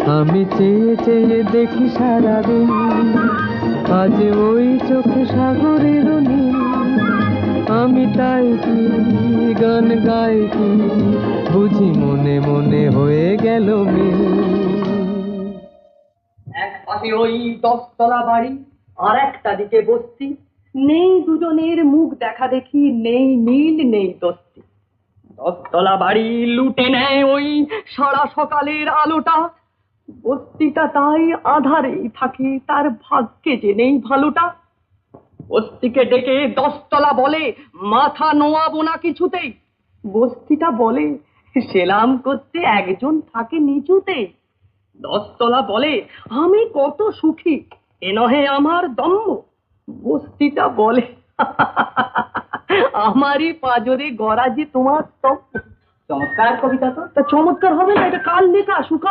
আমি চেয়ে চেয়ে দেখি সারাদিন, আজ ওই চোখে সাগরের নীল। আমি তাই কি গান গাই কি, বুঝি মনে মনে হয়ে গেল মিল। এক পাশে ওই 10 তলা বাড়ি, আর একটা দিকে বস্তি। নেই দুজনের মুখ দেখা দেখি, নেই মিল নেই দোস্তি। 10 তলা বাড়ি লুটে নেয় ওই সারা সকালের আলোটা। বস্তিটা তাই আধারেই থাকে, তার ভাগ্যে যে নেই ভালোটা। বস্তিকে ডেকে 10 তলা বলে, মাথা নোয়াবো না কিছুতেই। বস্তিটা বলে, সেলাম করতে একজন থাকে নিচুতে। 10 তলা বলে, আমি কত সুখী, এ নহে আমার দম্ভ। বস্তিটা বলে, আমারই পাজরে গড়া যে তোমার স্তম্ভ। চমৎকার কবিতা তো। তা চমৎকার হবে না, এটা কার লেখা? সুকান্ত